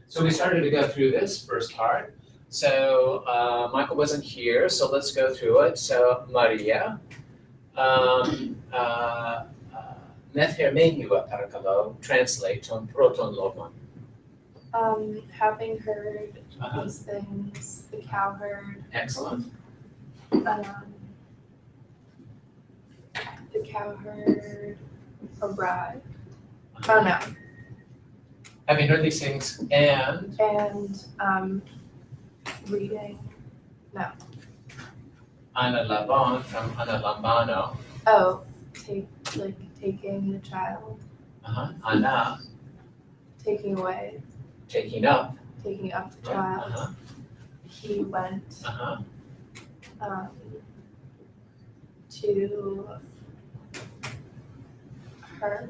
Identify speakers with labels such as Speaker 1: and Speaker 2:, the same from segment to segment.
Speaker 1: So we started to go through this first part. So Michael wasn't here, so let's go through it. So Maria, Methhermenua parakalo, translate on proton logon.
Speaker 2: Having heard these things, the cow heard.
Speaker 1: Excellent.
Speaker 2: The cow herd arrived. Oh no.
Speaker 1: Having heard these things and
Speaker 2: Reading. No.
Speaker 1: Analaban from Analambano.
Speaker 2: Oh, taking the child.
Speaker 1: Ana,
Speaker 2: Taking away.
Speaker 1: taking up.
Speaker 2: Taking up the child. He went to her.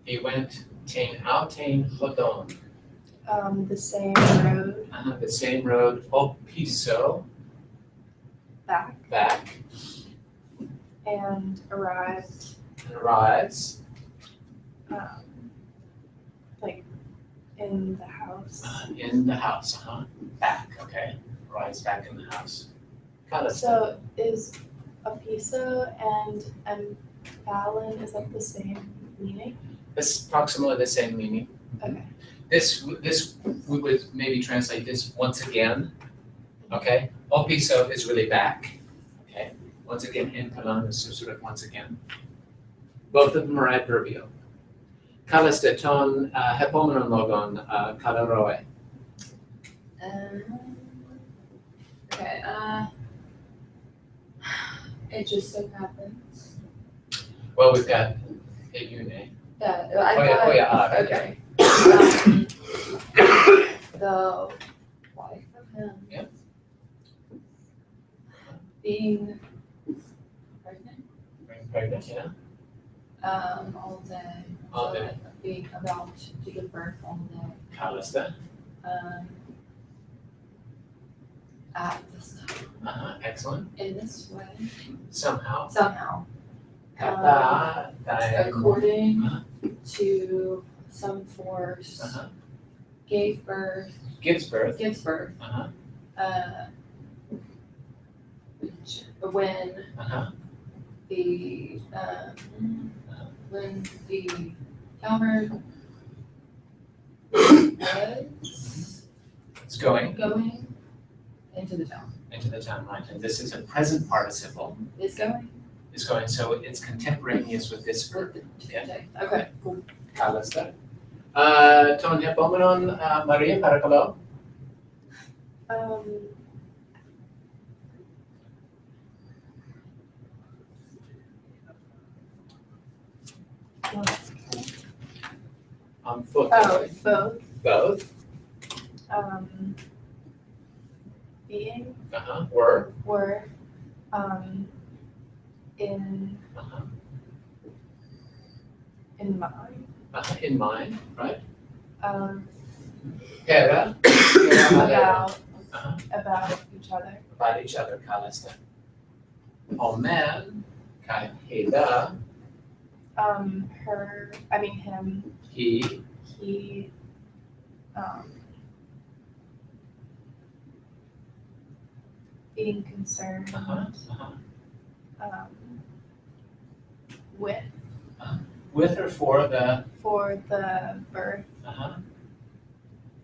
Speaker 1: He went tain outain hodon.
Speaker 2: The same road
Speaker 1: The same road, opiso,
Speaker 2: back and arrives in the house.
Speaker 1: In the house, back, okay, arrives back in the house.
Speaker 2: So is apiso and balin, is that the same meaning?
Speaker 1: It's approximately the same meaning.
Speaker 2: Okay.
Speaker 1: This we would maybe translate this once again. Okay, opiso is really back. Okay, once again, impelon is sort of once again. Both of them are adverbial. Kalasteton hepomenon logon kalaroe.
Speaker 3: Okay. It just so happens
Speaker 1: Well, we've got eune.
Speaker 3: that
Speaker 1: Okay.
Speaker 3: The wife of him.
Speaker 1: Yep.
Speaker 3: Being pregnant.
Speaker 1: Pregnant, yeah.
Speaker 3: All day.
Speaker 1: All day.
Speaker 3: Being about to give birth all day.
Speaker 1: Kalasta.
Speaker 3: At this time.
Speaker 1: Excellent.
Speaker 3: In this way.
Speaker 1: Somehow.
Speaker 3: Somehow. According
Speaker 1: Uh-huh.
Speaker 3: to some force. Gives birth.
Speaker 1: Uh-huh.
Speaker 3: When the cowherd was
Speaker 1: It's going
Speaker 3: going into the town.
Speaker 1: into the town, right? And this is a present participle.
Speaker 3: Is going
Speaker 1: It's going, so it's contemporaneous with this verb.
Speaker 3: with the
Speaker 1: Okay.
Speaker 3: Okay, cool.
Speaker 1: Kalasta. Ton hepomenon Maria parakalo. Foot.
Speaker 2: Both.
Speaker 1: Both.
Speaker 2: Being
Speaker 1: Were.
Speaker 2: in mind
Speaker 1: In mind, right?
Speaker 2: of
Speaker 1: Pera.
Speaker 2: about each other.
Speaker 1: About each other, kalasta. Omen, kai heda,
Speaker 2: Him,
Speaker 1: he,
Speaker 2: being concerned
Speaker 1: with or for the,
Speaker 2: birth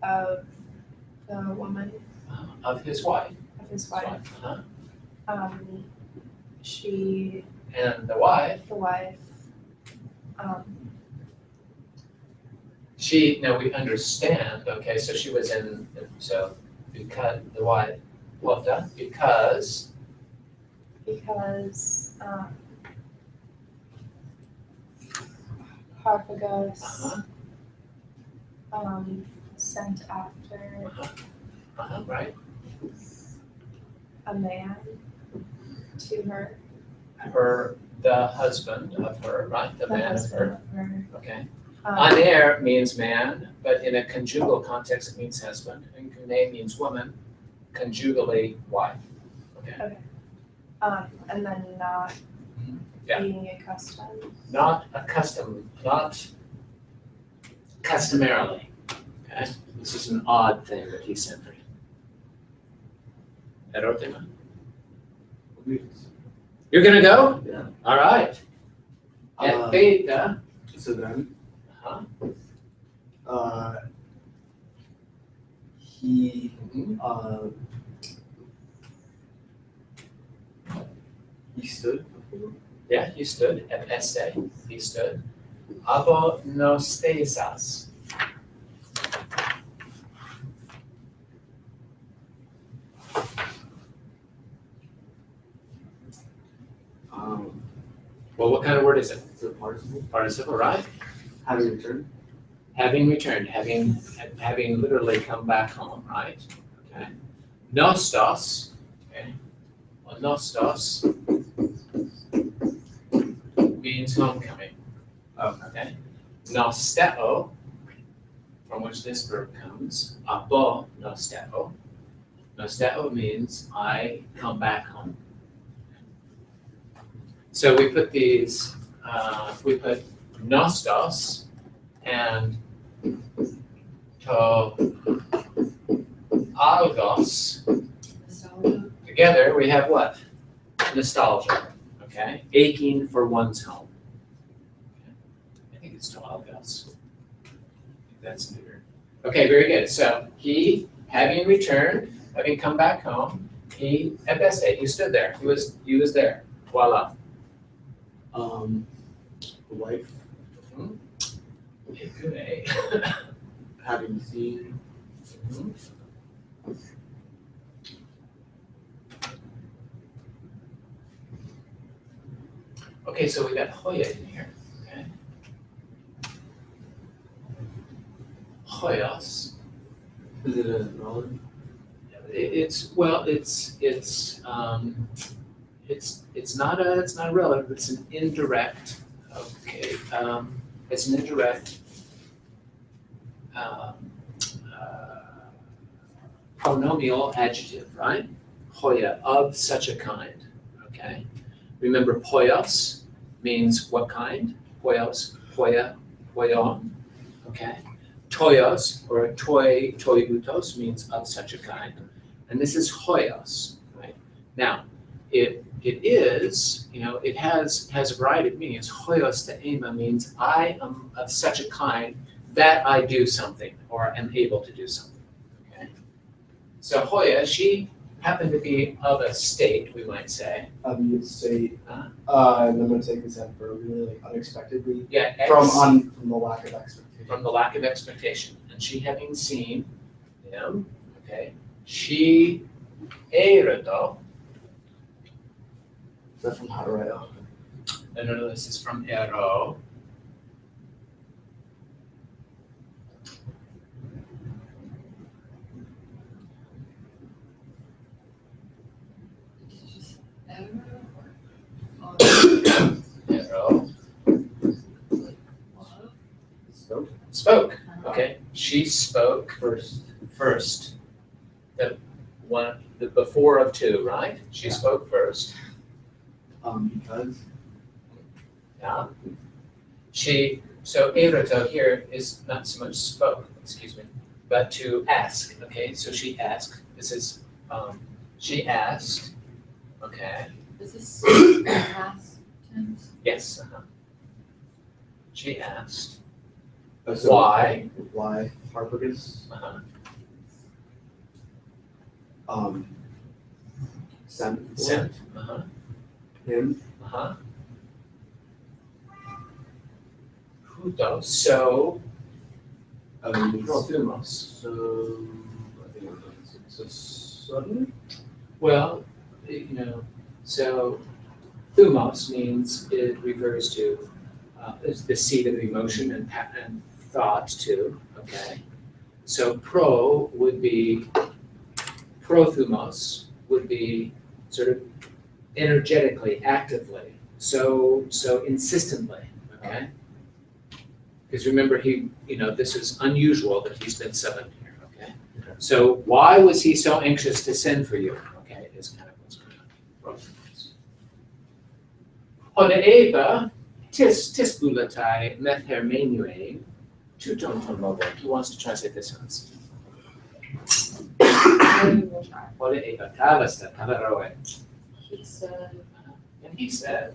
Speaker 2: of the woman,
Speaker 1: of his wife.
Speaker 2: of his wife. She,
Speaker 1: And the wife,
Speaker 2: the wife,
Speaker 1: we understand, okay, so she was so because the wife, because
Speaker 2: Harpagus sent after
Speaker 1: right,
Speaker 2: a man to her,
Speaker 1: the husband of her, right, the man of
Speaker 2: husband
Speaker 1: her,
Speaker 2: of her.
Speaker 1: okay. Aner means man, but in a conjugal context, it means husband, and kune means woman, conjugally wife, okay.
Speaker 2: And then not
Speaker 1: Yeah.
Speaker 2: being accustomed.
Speaker 1: Not accustomed, not customarily. Okay, this is an odd thing that he sent for you. Erotema. You're gonna go?
Speaker 4: Yeah.
Speaker 1: All right. At beta.
Speaker 4: So then,
Speaker 1: Uh-huh.
Speaker 4: he
Speaker 1: Mhm.
Speaker 4: he stood.
Speaker 1: Yeah, he stood at este. He stood. Abo nostesas. Well, what kind of word is it?
Speaker 4: It's a participle.
Speaker 1: Participle, right?
Speaker 4: Having returned.
Speaker 1: Having returned, having literally come back home, right? Okay. Nostos, okay. Well, nostos means homecoming. Okay. Nosteo, from which this verb comes, abo nosteo. Nosteo means I come back home. So we put these, we put nostos and to algos
Speaker 3: Nostalgia.
Speaker 1: together, we have what? Nostalgia, okay? Aching for one's home. I think it's to algos. I think that's neuter. Okay, very good. So he, having returned, having come back home, he, at best day, he stood there. He was there. Voila.
Speaker 4: The wife
Speaker 1: Good.
Speaker 4: having seen.
Speaker 1: Okay, so we got Hoya in here, okay? Hoyos.
Speaker 4: Is it a knowledge?
Speaker 1: It's not a relative, it's an indirect, okay, it's an indirect pronominal adjective, right? Hoya, of such a kind, okay? Remember, poios means what kind? Poios, poia, poion, okay? Toios, or toiutos, means of such a kind. And this is hoios, right? Now, it is, it has a variety of meanings. Hoios to ema means I am of such a kind that I do something or am able to do something, okay? So Hoya, she happened to be of a state, we might say.
Speaker 4: You'd say,
Speaker 1: Huh?
Speaker 4: and I'm gonna take this out for really like unexpectedly
Speaker 1: Yeah,
Speaker 4: from the lack of expectation.
Speaker 1: from the lack of expectation. And she having seen him, okay, she eredo.
Speaker 4: Is that from Hadaraya?
Speaker 1: No, this is from ero.
Speaker 3: It's just ever or
Speaker 1: Ero
Speaker 3: love.
Speaker 4: So
Speaker 1: spoke, okay, she spoke
Speaker 4: first.
Speaker 1: The before of two, right? She
Speaker 4: Yeah.
Speaker 1: spoke first,
Speaker 4: Because
Speaker 1: yeah. So eredo here is not so much spoke, but to ask, okay? So she asked, this is, she asked, okay,
Speaker 3: Is this past tense?
Speaker 1: yes, She asked,
Speaker 4: so
Speaker 1: why,
Speaker 4: why Harpagus sent
Speaker 1: sent,
Speaker 4: him
Speaker 1: Hudo, so,
Speaker 4: so
Speaker 1: Thumos.
Speaker 4: I think so suddenly
Speaker 1: Well, so thumos means it refers to it's the seat of emotion and thought too, okay? So prothumos would be sort of energetically, actively, so insistently, okay? Because remember, this is unusual that he's been summoned here, okay? So why was he so anxious to send for you? Okay, is kind of what's going on. Hodeeva tis bulatai methermenue two-tone tone mobile. Who wants to translate this sentence?
Speaker 3: I will try.
Speaker 1: Både Eva Kavasta, Kavaroe.
Speaker 3: He said,
Speaker 1: And he said,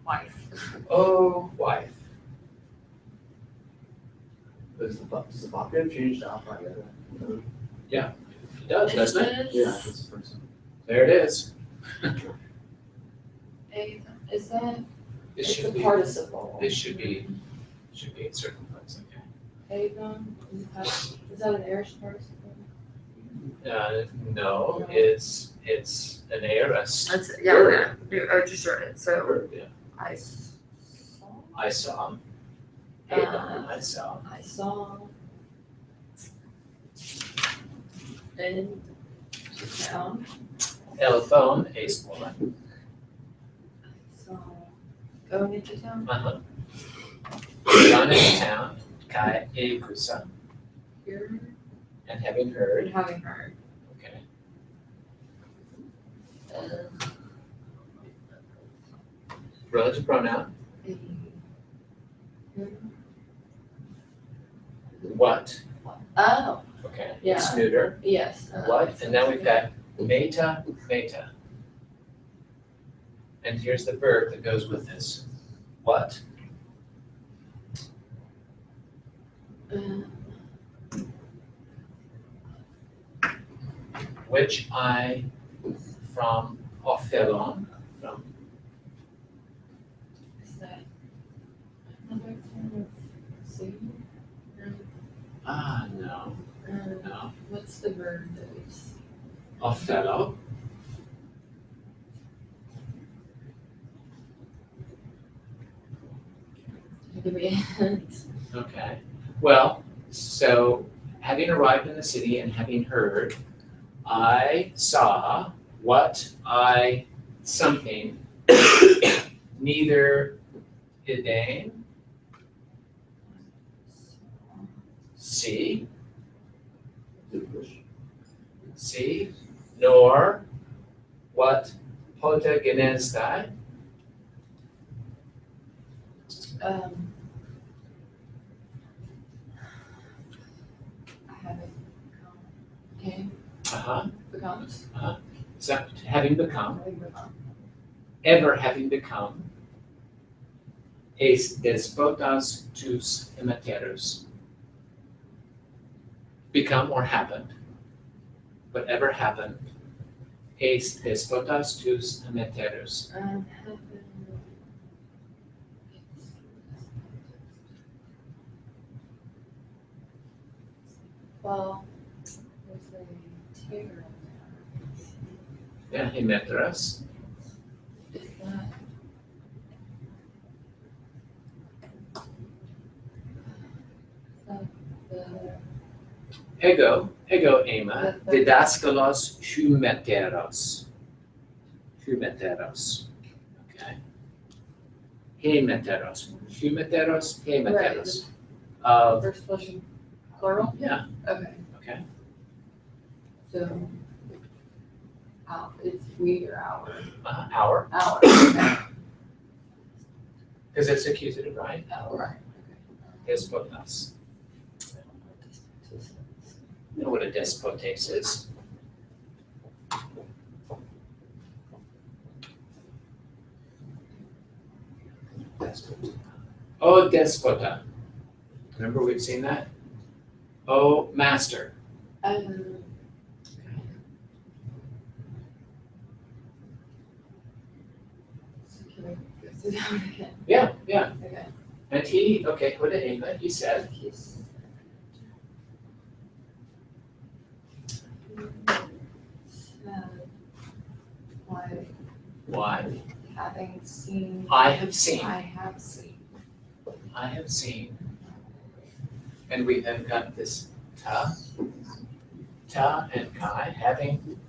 Speaker 3: wife.
Speaker 1: oh, wife.
Speaker 4: Does the vocative change to alpha yet?
Speaker 1: It does, doesn't it?
Speaker 3: Is
Speaker 4: Yeah,
Speaker 3: this
Speaker 4: that's the first one.
Speaker 1: There it is.
Speaker 3: a, is that,
Speaker 1: This
Speaker 3: it's a
Speaker 1: should be,
Speaker 3: participle.
Speaker 1: this should be in certain parts, okay.
Speaker 3: Avon, is that an Irish participle?
Speaker 1: No, it's an aorist.
Speaker 3: That's,
Speaker 1: Word.
Speaker 3: I just read it, so
Speaker 1: Word, yeah.
Speaker 3: I saw,
Speaker 1: I saw. I saw.
Speaker 3: I saw in town,
Speaker 1: Telephone, ace woman.
Speaker 3: so going into town,
Speaker 1: Uh-huh. Gone into town, kai e kusa,
Speaker 3: here,
Speaker 1: and having
Speaker 3: and
Speaker 1: heard.
Speaker 3: having heard,
Speaker 1: Okay. Relative pronoun,
Speaker 3: a,
Speaker 1: what,
Speaker 3: oh,
Speaker 1: okay.
Speaker 3: Yeah.
Speaker 1: It's neuter.
Speaker 3: yes.
Speaker 1: What, and now we've got meta, meta. And here's the verb that goes with this. What, which I, from ophelon, from,
Speaker 3: Is that another kind of sea?
Speaker 1: no, no.
Speaker 3: What's the verb that is?
Speaker 1: Othello,
Speaker 3: Give me a hint.
Speaker 1: okay. Well, so having arrived in the city and having heard, I saw what I, something, neither idane, see, nor what potagenestai,
Speaker 3: I haven't came,
Speaker 1: uh-huh,
Speaker 3: becomes,
Speaker 1: so having become,
Speaker 3: having become,
Speaker 1: ever having become, eis despotas tous immaterus. Become or happened, whatever happened, eis despotas tous immaterus.
Speaker 3: having. Well, there's a tear
Speaker 1: Yeah, immaterus.
Speaker 3: in there. Is that?
Speaker 1: Ego ema, didaskalos humeteros. Humeteros, okay. Hemeteros, hemeteros. Of,
Speaker 3: First person plural?
Speaker 1: yeah,
Speaker 3: Okay,
Speaker 1: okay.
Speaker 3: so. It's we or our.
Speaker 1: Our,
Speaker 3: Our, okay.
Speaker 1: because it's accusative, right?
Speaker 3: Oh, right,
Speaker 1: Despotas. You know what a despotes is? Despota. Oh, despota. Remember we've seen that? Oh, master.
Speaker 3: So can we go through that one again?
Speaker 1: Yeah, yeah.
Speaker 3: Okay.
Speaker 1: And he, okay, what did Ava, he said,
Speaker 3: He's. Said,
Speaker 1: why?
Speaker 3: having seen.
Speaker 1: I have seen,
Speaker 3: I have seen.
Speaker 1: I have seen. And we have got this ta and kai, having,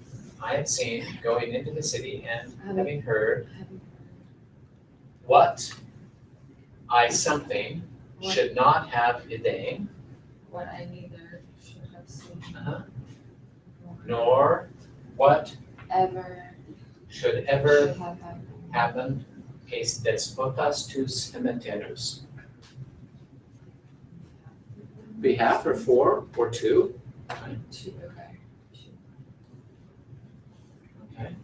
Speaker 1: I have seen, going into the city and having heard what I something should not have idane,
Speaker 3: What I neither should have seen.
Speaker 1: nor what
Speaker 3: Ever.
Speaker 1: should ever
Speaker 3: Should have happened.
Speaker 1: happen, eis despotas tous immaterus. Be half or 4 or 2.
Speaker 3: Two, okay.
Speaker 1: Okay.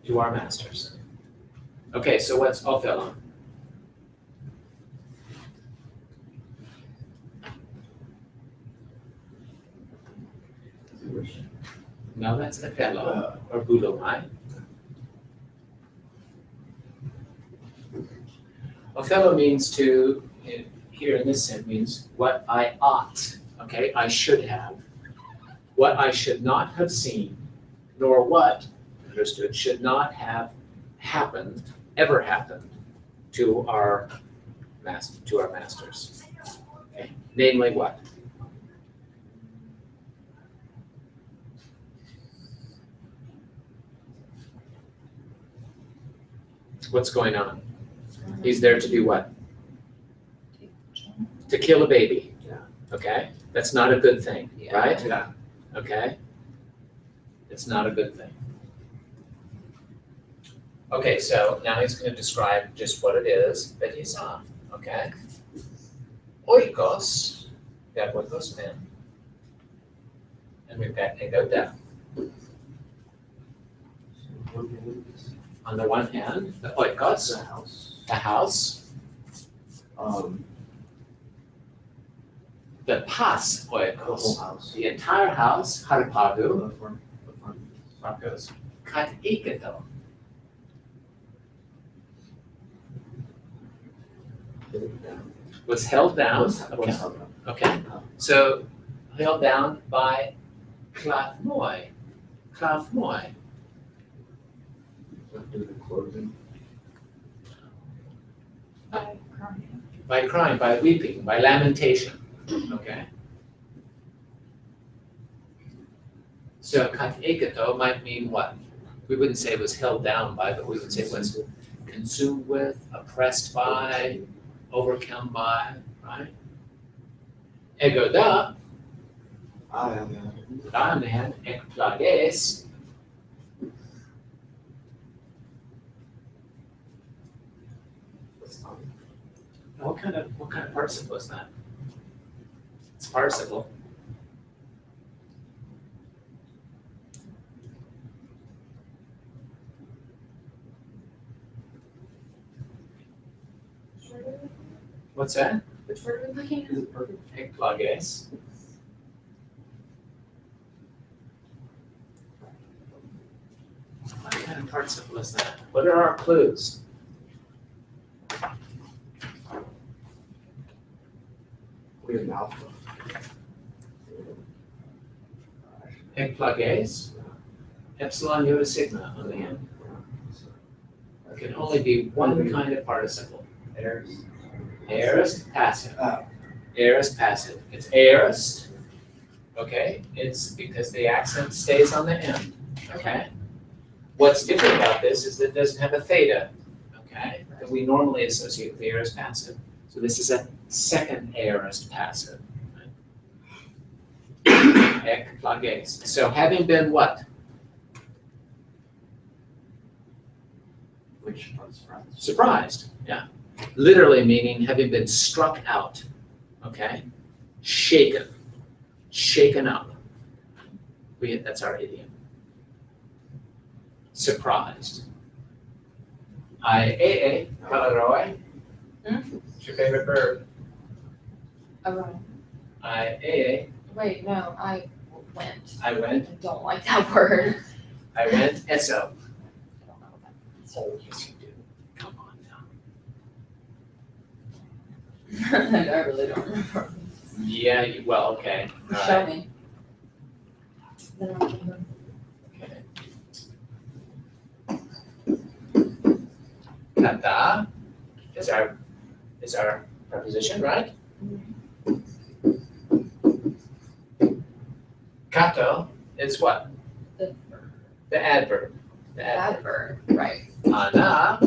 Speaker 1: To our masters. Okay, so what's Othello? No, that's Othello or Boulomai. Othello means to, here in this sense, means what I ought, okay, I should have. What I should not have seen, nor what, understood, should not have happened, ever happened to our masters. Okay. Namely what? What's going on? He's there to do what? To kill a baby.
Speaker 4: Yeah.
Speaker 1: Okay? That's not a good thing,
Speaker 3: Yeah.
Speaker 1: right?
Speaker 4: Yeah.
Speaker 1: Okay? It's not a good thing. Okay, so now he's going to describe just what it is that he saw. Okay? Oikos, we got oikos men, and we've got egoda. On the one hand, the oikos,
Speaker 4: The house.
Speaker 1: the house,
Speaker 4: The
Speaker 1: the pas
Speaker 4: whole
Speaker 1: oikos,
Speaker 4: house.
Speaker 1: the entire house, harpagu,
Speaker 4: The front goes.
Speaker 1: kat iketo. Was held down.
Speaker 4: What's
Speaker 1: Okay.
Speaker 4: held up?
Speaker 1: Okay. So held down by klathmoi. Klathmoi.
Speaker 4: Do the clothing.
Speaker 3: By crying.
Speaker 1: By crying, by weeping, by lamentation. Okay. So kat iketo might mean what? We wouldn't say it was held down by, but we would say it was consumed with, oppressed by, overcome by, right? Egoda,
Speaker 4: I am.
Speaker 1: on the hand, ekplages. What kind of participle is that? It's participle. What's that?
Speaker 3: Which word are we looking
Speaker 4: Is it perfect?
Speaker 1: Ekplages. What kind of participle is that? What are our clues?
Speaker 4: We have an alpha.
Speaker 1: Ekplages. Epsilon iota sigma on the end. It can only be one kind of participle.
Speaker 4: Heirs.
Speaker 1: Aorist, passive.
Speaker 4: Oh.
Speaker 1: Aorist, passive. It's aorist. Okay, it's because the accent stays on the end. Okay. What's different about this is that it doesn't have a theta. Okay, that we normally associate with aorist passive. So this is a second aorist passive. Ek plages. So having been what?
Speaker 4: Which I'm surprised.
Speaker 1: Surprised. Yeah. Literally meaning having been struck out. Okay. Shaken. Shaken up. That's our idiom. Surprised. Kalaroy. What's your favorite bird?
Speaker 3: Around.
Speaker 1: Wait,
Speaker 3: no, I went.
Speaker 1: I went.
Speaker 3: I don't like that word.
Speaker 1: I went. Eso.
Speaker 3: I don't know what that means.
Speaker 1: Oh, yes, you do. Come on now.
Speaker 3: I really don't remember.
Speaker 1: Yeah, well, okay. All
Speaker 3: Show
Speaker 1: right.
Speaker 3: me. Then I'll remember.
Speaker 1: Okay. Kata is our preposition, right? Kato is what?
Speaker 3: The
Speaker 1: The adverb. The adverb.
Speaker 3: adverb, right.
Speaker 1: Ana,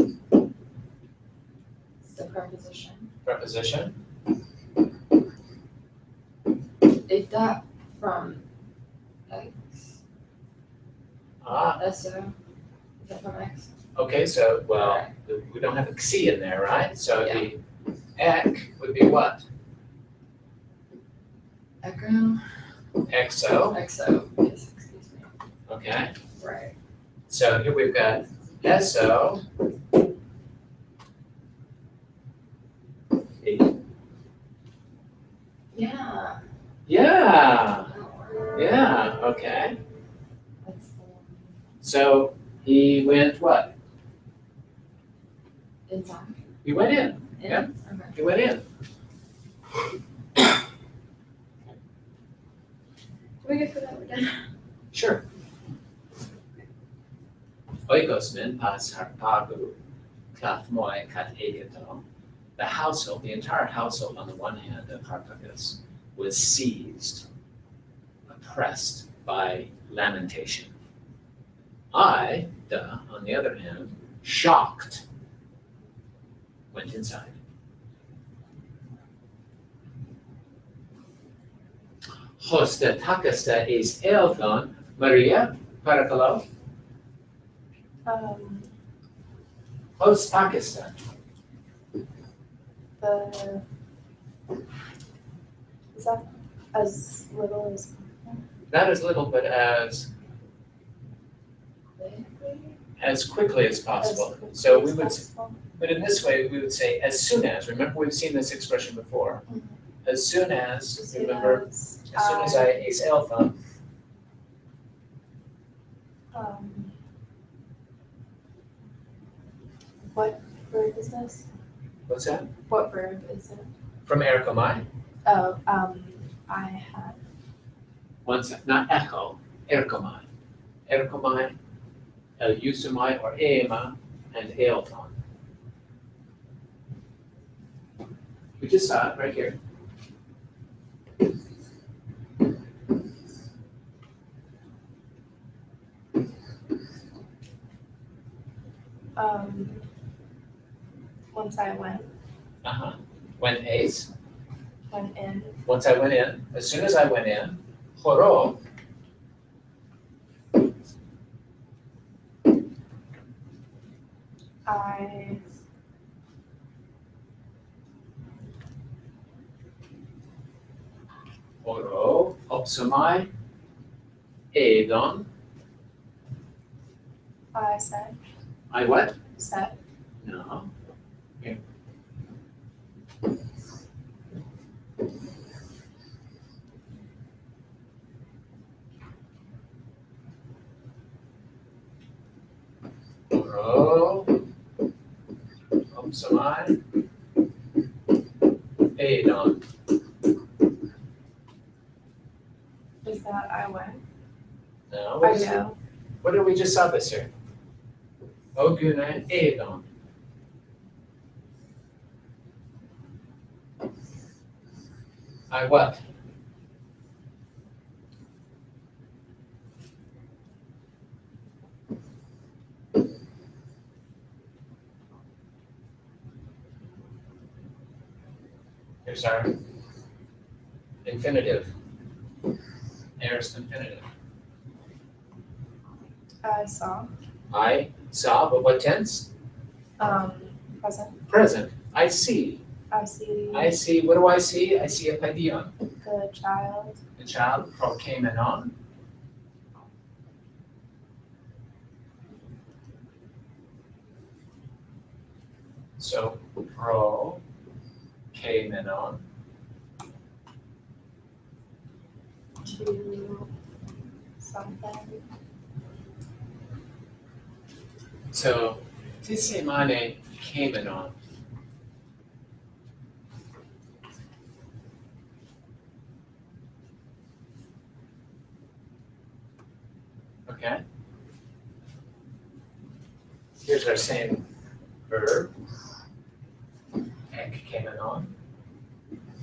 Speaker 3: It's the preposition.
Speaker 1: preposition.
Speaker 3: Is that from X?
Speaker 1: Ah,
Speaker 3: SO? Is that from X?
Speaker 1: okay, so, well, we don't have a xi in there, right? So the ek would be what?
Speaker 3: Echo.
Speaker 1: exo,
Speaker 3: Exo. Yes, excuse me.
Speaker 1: okay?
Speaker 3: Right.
Speaker 1: So here we've got eso,
Speaker 3: Yeah.
Speaker 1: yeah,
Speaker 3: Oh,
Speaker 1: yeah, okay.
Speaker 3: that's the one.
Speaker 1: So he went what?
Speaker 3: Inside.
Speaker 1: He went in, Yeah.
Speaker 3: Okay.
Speaker 1: he went in.
Speaker 2: Do we get for that again?
Speaker 1: Sure. Oikos min pas harpagu, kath moi kat egeto. The household, the entire household on the one hand of Harpagus was seized, oppressed by lamentation. I, on the other hand, shocked, went inside. Hosta takasta is elthon, Maria, parakalo, host takasta.
Speaker 2: Is that as little as?
Speaker 1: Not as little, but as quickly as possible. So we would, but in this way, we would say as soon as, remember we've seen this expression before. As soon as, remember, as soon as I is elthon,
Speaker 2: What verb is this?
Speaker 1: what's that?
Speaker 2: What verb is it?
Speaker 1: From erkomai,
Speaker 2: Oh, I had.
Speaker 1: once, not echo, erkomai. Erkomai, el usumai or eema, and elthon. We just saw it right here.
Speaker 2: Once I went
Speaker 1: Went ace,
Speaker 2: in,
Speaker 1: once I went in, as soon as I went in, horo,
Speaker 2: I
Speaker 1: horo, opsumai, edon,
Speaker 2: said,
Speaker 1: I what?
Speaker 2: set,
Speaker 1: No. Here. Horo, opsumai, edon.
Speaker 2: is that I went?
Speaker 1: No,
Speaker 2: I
Speaker 1: what is it?
Speaker 2: know.
Speaker 1: What did we just saw this here? Ogune edon. I what? Here's our infinitive. Aorist infinitive.
Speaker 2: I saw,
Speaker 1: I saw, but what tense?
Speaker 2: present,
Speaker 1: Present. I see.
Speaker 2: I see
Speaker 1: I see. What do I see? I see a paidion.
Speaker 2: the child,
Speaker 1: The child came and on. So pro came and on.
Speaker 2: to something,
Speaker 1: So tisimane came and on. Okay. Here's our same verb. Ek came and on.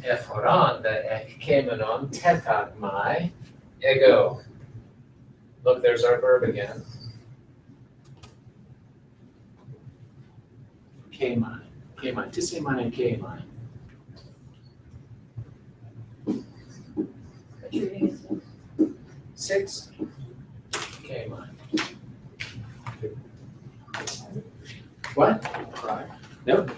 Speaker 1: Eforan, the ek came and on. Tetag mai. Ego. Look, there's our verb again. Kmai. Kmai. Tisimane kmai.
Speaker 3: Retreating is
Speaker 1: 6. Kmai. What?
Speaker 4: Cry.
Speaker 1: Nope.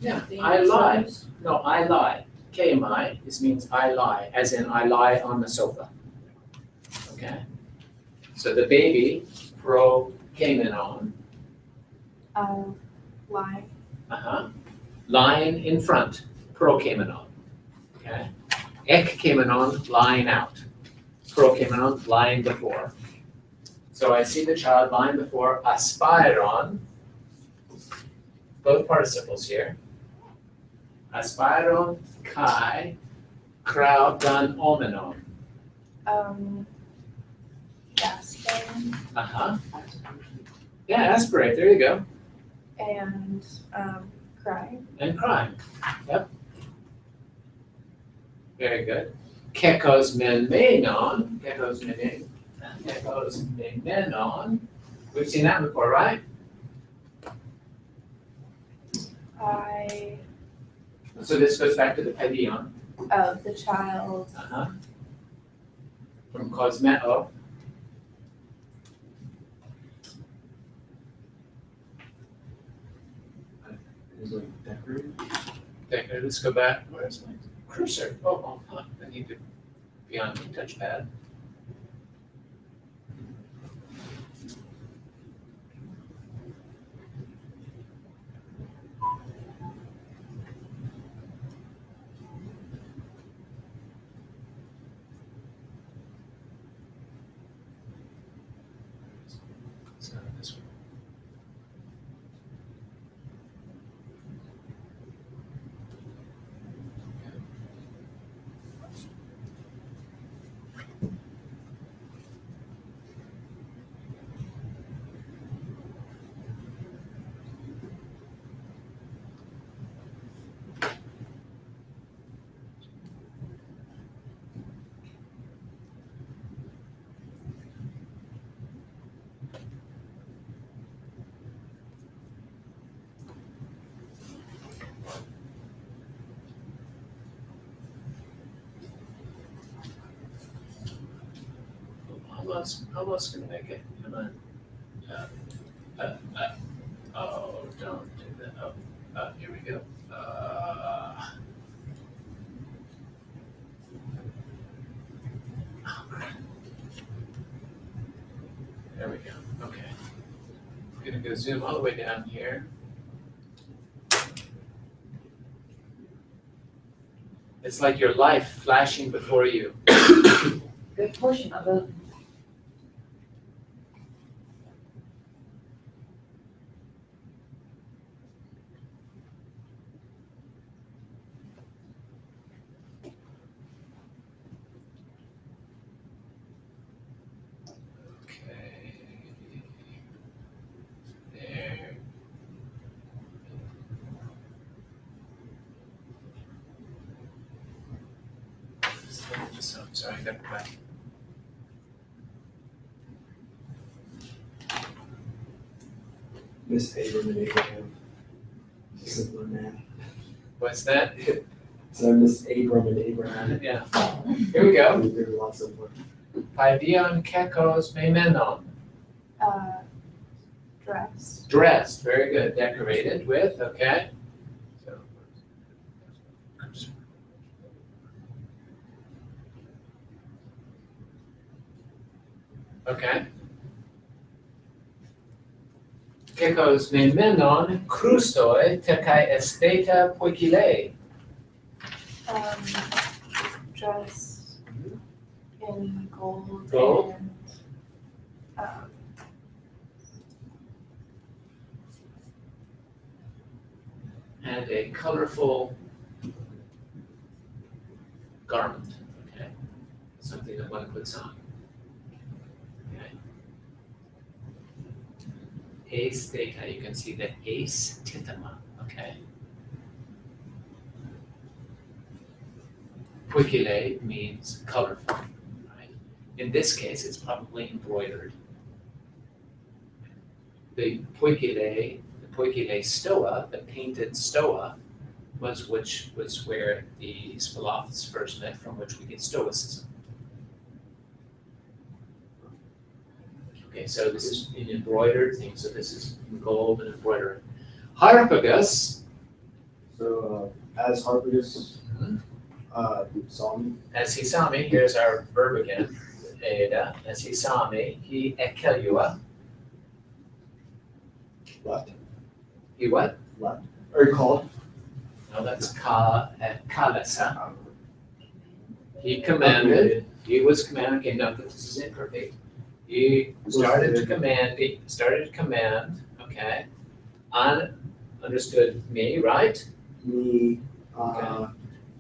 Speaker 1: Yeah,
Speaker 3: the
Speaker 1: I lie.
Speaker 3: answers.
Speaker 1: No, I lie. KMI, this means I lie, as in I lie on the sofa. Okay? So the baby, pro came in on,
Speaker 2: Lie.
Speaker 1: lying in front, pro came in on. Okay? Ek came in on, lying out. Pro came in on, lying before. So I see the child lying before, aspire on, both participles here. Aspire on, kai, crowd done omenon.
Speaker 2: Gasping
Speaker 1: Yeah, aspirate, there you go.
Speaker 2: and crying.
Speaker 1: And crime. Yep. Very good. Kekos men menon. Kekos menon. We've seen that before, right? So this goes back to the pedion.
Speaker 2: The child.
Speaker 1: From cosmeo.
Speaker 4: Is like decorated.
Speaker 1: Okay, let's go back. Where's my cursor? Oh, I need to be on the touchpad. So this one. Almost gonna make it. Come on. Oh, don't do that. Oh, here we go. Oh, crap. There we go. Okay. I'm gonna go zoom all the way down here. It's like your life flashing before you.
Speaker 3: Good portion of it.
Speaker 1: Okay. There. So, sorry, I got back.
Speaker 4: Miss Abram and Abraham. Simpler man.
Speaker 1: What's that?
Speaker 4: So Miss Abram and Abraham.
Speaker 1: Yeah. Here we go.
Speaker 4: They're a lot simpler.
Speaker 1: Paidion kekos memenon.
Speaker 2: Dressed.
Speaker 1: Dressed, very good. Decorated with, okay. So. Okay. Kekos memenon krustoi tekai esteta poikile.
Speaker 2: Dressed in gold.
Speaker 1: Gold. And a colorful garment, okay? Something that one puts on. Okay. Ace theta, you can see the ace tithema, okay? Poikile means colorful, right? In this case, it's probably embroidered. The poikile stoa, the painted stoa, was where these philosophers first met, from which we get Stoicism. Okay, so this is an embroidered thing, so this is gold and embroidered. Harpagus,
Speaker 4: So, as Harpagus,
Speaker 1: Mhm.
Speaker 4: saw me,
Speaker 1: As he saw me, here's our verb again, Ada. As he saw me, he ekelua.
Speaker 4: left,
Speaker 1: He what?
Speaker 4: or called.
Speaker 1: No, that's kalesa. He commanded, he was commanded, okay, no, this is imperfect. He started to command, okay. Understood me, right?
Speaker 4: Me,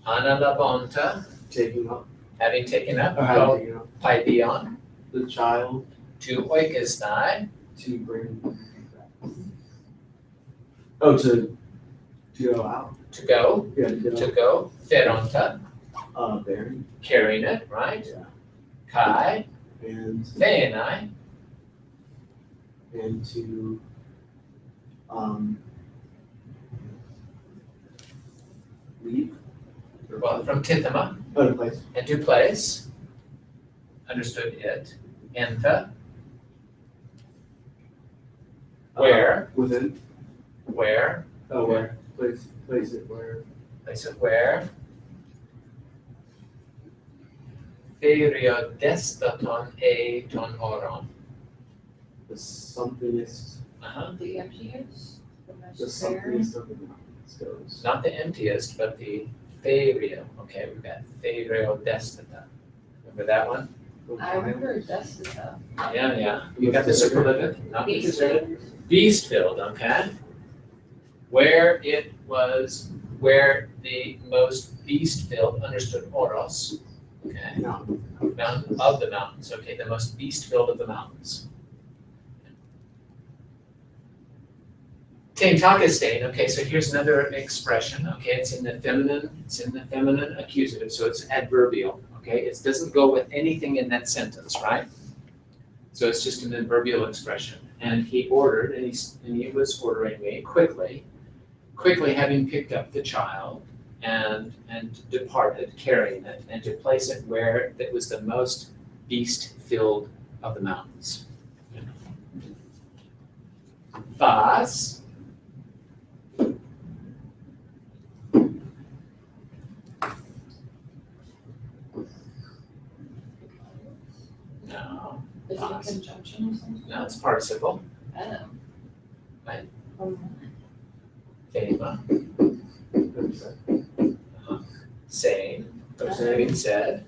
Speaker 1: Analabonta,
Speaker 4: taking up,
Speaker 1: having taken up,
Speaker 4: or having taken up
Speaker 1: paidion,
Speaker 4: the child
Speaker 1: to oikestai,
Speaker 4: to bring back. Oh, to go out.
Speaker 1: to go,
Speaker 4: Yeah, to go.
Speaker 1: feronta,
Speaker 4: Bearing.
Speaker 1: carrying it, right?
Speaker 4: Yeah.
Speaker 1: Kai,
Speaker 4: And
Speaker 1: theanai,
Speaker 4: to leave.
Speaker 1: well, from tithema,
Speaker 4: Oh, to place.
Speaker 1: and to place, understood it, entha, where,
Speaker 4: Within.
Speaker 1: where,
Speaker 4: Oh, where? Place it where.
Speaker 1: place it where, theorio destaton e ton oron.
Speaker 4: The somethingest.
Speaker 1: Uh-huh.
Speaker 3: The emptiest, the
Speaker 4: The
Speaker 3: most barren.
Speaker 4: somethingest of the mountains goes.
Speaker 1: Not the emptiest, but the theorio. Okay, we've got theorio destata. Remember that one?
Speaker 3: I remember Jessica.
Speaker 1: Yeah. You got the superlative, not the
Speaker 3: Beast
Speaker 1: deserted. Beast filled, okay? Where the most beast filled, understood oros. Okay,
Speaker 4: Mountain.
Speaker 1: mountain of the mountains, okay, the most beast filled of the mountains. Teintakistain, okay, so here's another expression, okay, it's in the feminine accusative, so it's adverbial, okay? It doesn't go with anything in that sentence, right? So it's just an adverbial expression. And he ordered, and he was ordering me quickly having picked up the child and departed, carrying it, and to place it where it was the most beast-filled of the mountains. Thus, no,
Speaker 3: Is it a conjunction or something?
Speaker 1: no, it's participle,
Speaker 3: Oh.
Speaker 1: Right.
Speaker 3: Um,
Speaker 1: thema, saying,
Speaker 4: Oh,
Speaker 1: having said,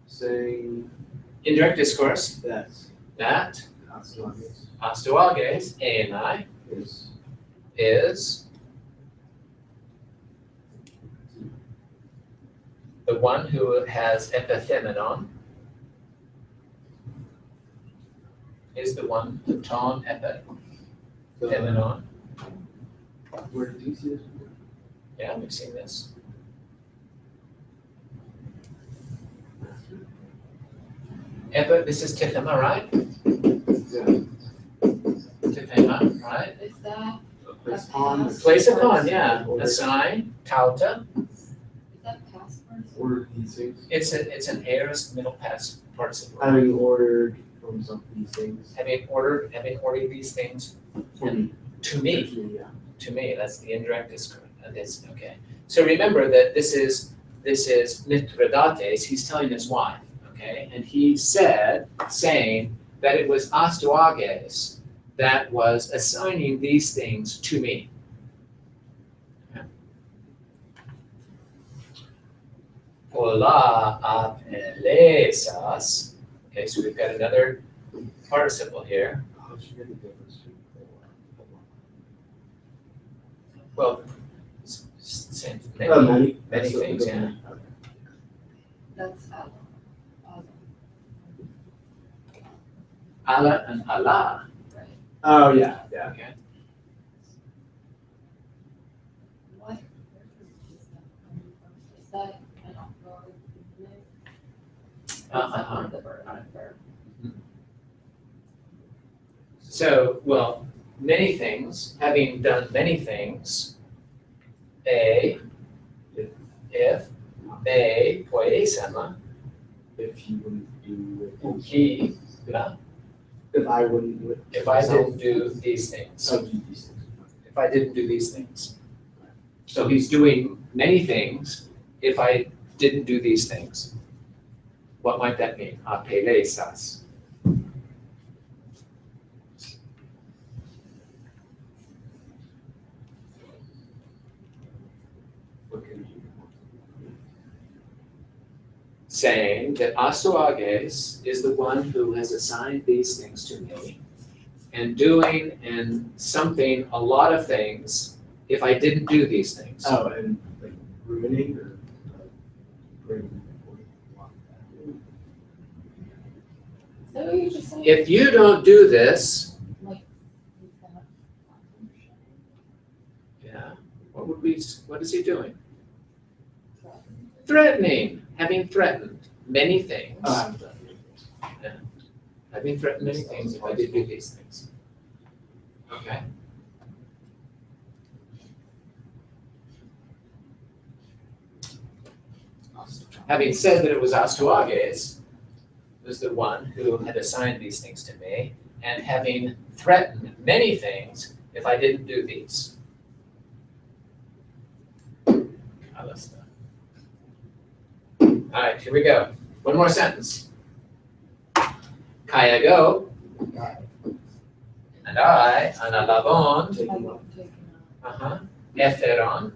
Speaker 4: saying
Speaker 1: indirect discourse,
Speaker 4: that
Speaker 1: that
Speaker 4: Astonius
Speaker 1: astoages, ANI, is the one who has epithemenon, is the one, the ton epithemenon.
Speaker 4: Where did you see this?
Speaker 1: Yeah, we've seen this. This is tithema, right?
Speaker 4: Yeah.
Speaker 1: Tithema, right?
Speaker 3: Is that,
Speaker 4: Place on.
Speaker 1: Place upon, yeah. Assign, tauta.
Speaker 3: is that past participle?
Speaker 4: Ordered these things.
Speaker 1: It's an aorist middle past participle.
Speaker 4: Having ordered from some of these things.
Speaker 1: Having ordered these things
Speaker 4: For me.
Speaker 1: to me.
Speaker 4: Yeah.
Speaker 1: To me, that's the indirect discourse. That's okay. So remember that this is Mithridates. He's telling his wife, okay, and he saying that it was Astyages that was assigning these things to me. Okay. Hola apelesas. Okay, so we've got another participle here.
Speaker 4: How'd you get the difference between
Speaker 1: Well, same,
Speaker 4: many
Speaker 1: many things, yeah.
Speaker 4: Okay.
Speaker 3: That's Ella.
Speaker 1: Allah and Allah.
Speaker 3: Right.
Speaker 4: Oh, yeah, yeah.
Speaker 1: Okay.
Speaker 3: What? Is that an off-road?
Speaker 1: Uh-huh.
Speaker 3: The verb.
Speaker 1: So, well, many things, having done many things, if they poesema,
Speaker 4: If you wouldn't do it.
Speaker 1: he,
Speaker 4: If I wouldn't do it.
Speaker 1: if I didn't do these things,
Speaker 4: So do these things.
Speaker 1: if I didn't do these things. So he's doing many things. If I didn't do these things, what might that mean? Apelesas.
Speaker 4: What can you?
Speaker 1: Saying that Astuages is the one who has assigned these things to me, and doing and something, a lot of things, if I didn't do these things.
Speaker 4: Oh, and like ruminating or bring.
Speaker 3: Is that what you just said?
Speaker 1: If you don't do this,
Speaker 3: Like, you've got-
Speaker 1: yeah, what is he doing? Threatening, having threatened many things.
Speaker 4: Oh, I haven't done it.
Speaker 1: Having threatened many things if I did do these things. Okay. Having said that it was Astuages, was the one who had assigned these things to me, and having threatened many things if I didn't do these. All right, here we go. One more sentence. Kaya go, and I, analabon,
Speaker 3: I've
Speaker 4: Taking up.
Speaker 3: taken
Speaker 1: etheron,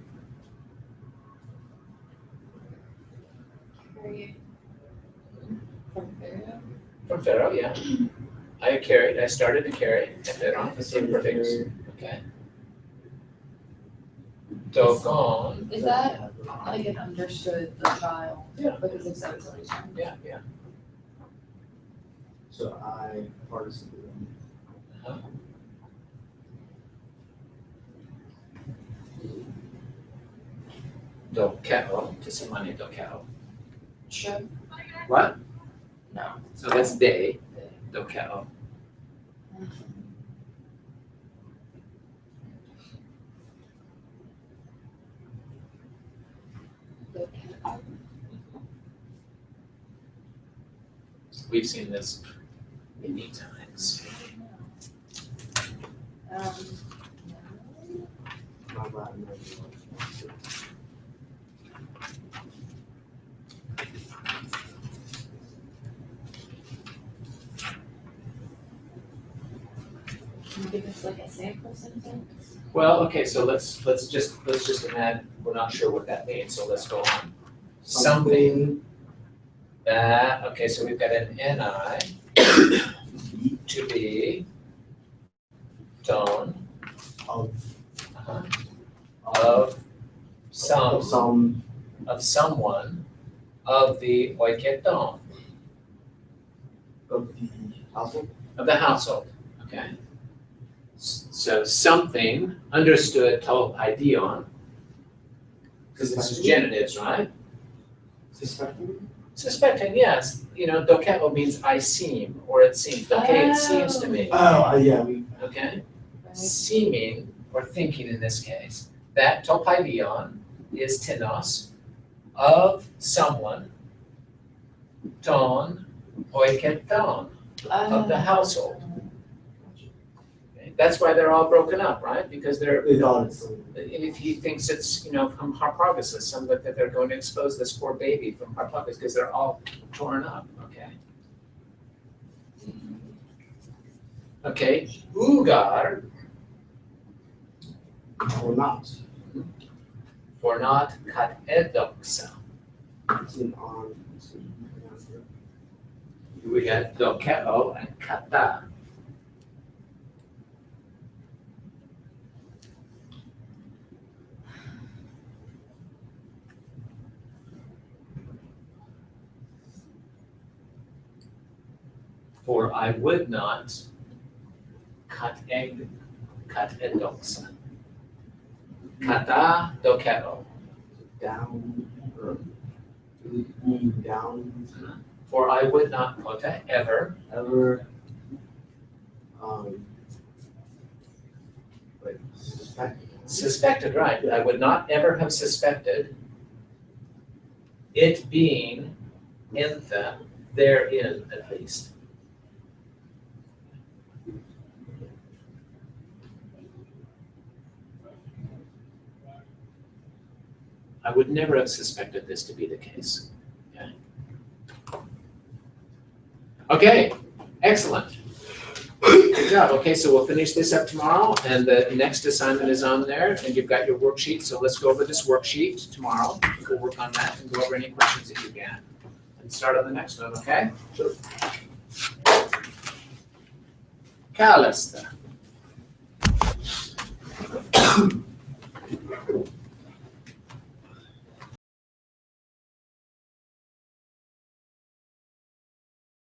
Speaker 2: Carry.
Speaker 3: from there.
Speaker 1: from Pharaoh, yeah. I started to carry, etheron, the same prefix, okay. Dogon,
Speaker 3: Is that like an understood the child?
Speaker 1: Yeah.
Speaker 3: Because of substitution.
Speaker 1: yeah, yeah.
Speaker 4: So I participated.
Speaker 1: Dokeo, Tisimani dokeo.
Speaker 3: Should?
Speaker 1: What?
Speaker 3: No.
Speaker 1: So that's day, dokeo. We've seen this many times.
Speaker 4: My Latin.
Speaker 3: Can you give us like a sample sentence?
Speaker 1: Well, okay, so let's just imagine, we're not sure what that means, so let's go on. Something that, okay, so we've got an NI to be done
Speaker 4: Of
Speaker 1: of some,
Speaker 4: some
Speaker 1: of someone, of the oiketon,
Speaker 4: of the household.
Speaker 1: of the household, okay? So something understood to ideon, because this is genitives, right?
Speaker 4: Suspecting?
Speaker 1: Suspecting, yes, dokeo means I seem, or it seems, okay, it seems to me,
Speaker 4: Yeah, we.
Speaker 1: okay?
Speaker 3: Right?
Speaker 1: Seeming, or thinking in this case, that topaidion is tenos, of someone, ton, oiketon, of the household. Okay? That's why they're all broken up, right? Because they're,
Speaker 4: They thought it's.
Speaker 1: if he thinks it's, from Harpagus, some that they're going to expose this poor baby from Harpagus, because they're all torn up, okay? Okay, ugar,
Speaker 4: Or not.
Speaker 1: for not kat edoxa.
Speaker 4: It's an on. It's an-
Speaker 1: We got dokeo and kata. For I would not kat edoxa. Kata dokeo.
Speaker 4: Down. Or being down.
Speaker 1: For I would not pota ever
Speaker 4: Ever. Like
Speaker 1: suspected, right? I would not ever have suspected it being entha therein, at least. I would never have suspected this to be the case. Okay. Okay, excellent. Good job. Okay, so we'll finish this up tomorrow, and the next assignment is on there, and you've got your worksheet. So let's go over this worksheet tomorrow. We'll work on that and go over any questions that you can. And start on the next one, okay?
Speaker 4: Sure.
Speaker 1: Calista.